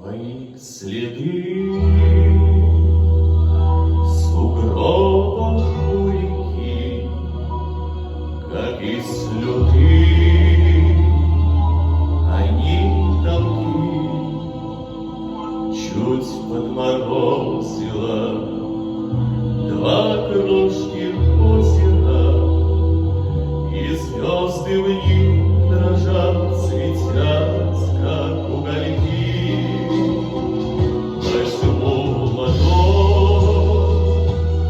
Твои следы в сугробах у реки, как и слюды, они тонки. Чуть подморозило два крошки озера, и звезды в них дрожат, светят, как угольки. Возьму ладонь,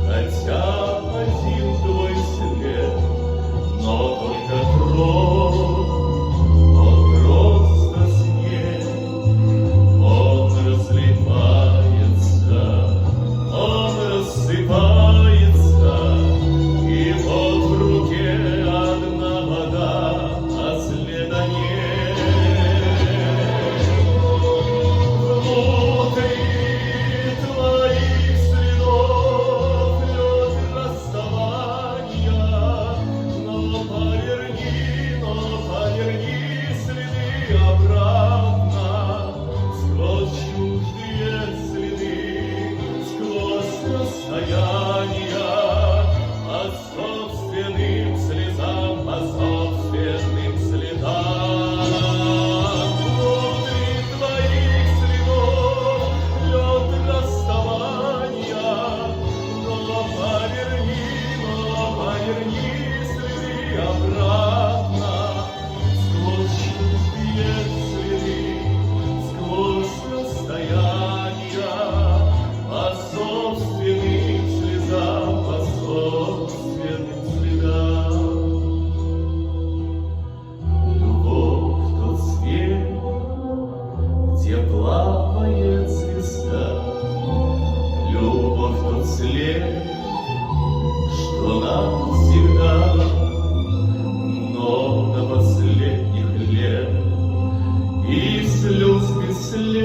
хотя один твой след, но только кровь, он просто снег, он разливается, он рассыпается, и вот в руке одна вода, а следа нет. Внутри твоих следов лед расставания, но поверни следы обратно, сквозь чуждые следы, сквозь расстояния, по собственным слезам, по собственным следам. Внутри твоих следов лед расставания, но поверни следы обратно, сквозь чуждые следы, сквозь расстояния, по собственным слезам, по собственным следам. Любовь — тот свет, где плавает звезда, любовь — тот след, что нам всегда, но до последних лет и слез без следа.